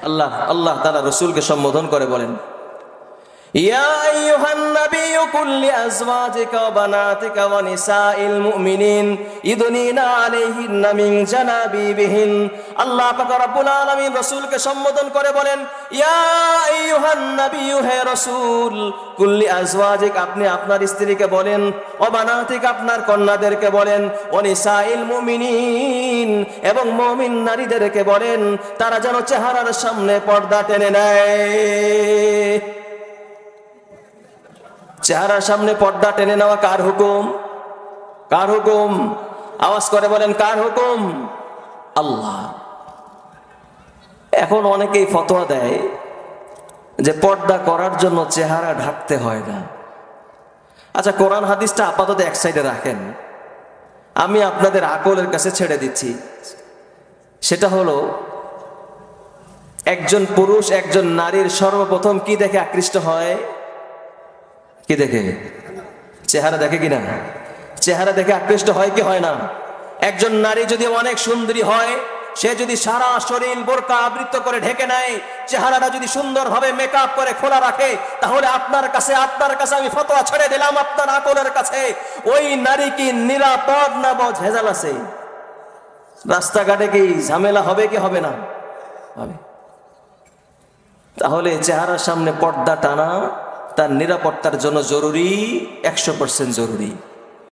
আল্লাহ আল্লাহ তাআলা রাসূলকে সম্বোধন করে বলেন, ইয়া আইয়ুহান নাবিয়্যু কুল লিআজওয়াজিকা ওয়া বানাতিকা ওয়া নিসাইল মুমিনিন ইদনিনা আলাইহিন্না মিন জানাবিবিহিন। আল্লাহ পাক রব্বুল আলামিন রাসূলকে সম্বোধন করে বলেন, ইয়া আইয়ুহান নাবিয়্যু, হে রাসূল, কুল লিআজওয়াজিক, আপনি আপনার স্ত্রীকে বলেন, ওয়া বানাতিকা, আপনার কন্যাদেরকে বলেন, ওয়া নিসাইল মুমিনিন, এবং মুমিন নারীদেরকে বলেন তারা যেন চেহারার সামনে পর্দা টেনে নেয়। চেহারার সামনে পর্দা টেনে নেওয়া কার হুকুম? কার হুকুম? আওয়াজ করে বলেন, কার হুকুম? আল্লাহ। এখন অনেকেই ফতোয়া দেয় যে পর্দা করার জন্য চেহারা ঢাকতে হয় না। আচ্ছা, কোরআন হাদিসটা আপাতত এক সাইডে রাখেন, আমি আপনাদের আকলের কাছে ছেড়ে দিচ্ছি। সেটা হলো, একজন পুরুষ একজন নারীর সর্বপ্রথম কি দেখে আকৃষ্ট হয়? কি দেখে? চেহারা দেখে কিনা? চেহারা দেখে আকৃষ্ট হয় কি হয় না? একজন নারী যদি অনেক সুন্দরী হয়, সে যদি সারা শরীর বোরকা আবৃত করে ঢেকে নেয়, চেহারাটা যদি সুন্দরভাবে মেকআপ করে খোলা রাখে, তাহলে আপনার কাছে আমি ফতোয়া ছেড়ে দিলাম, আপনার আকলের কাছে, ওই নারী কি নিরাপদ না ভেজাল আছে? রাস্তাঘাটে কি ঝামেলা হবে কি হবে না? হবে। তাহলে চেহারার সামনে পর্দা টানা তার নিরাপত্তার জন্য জরুরি, 100% জরুরি।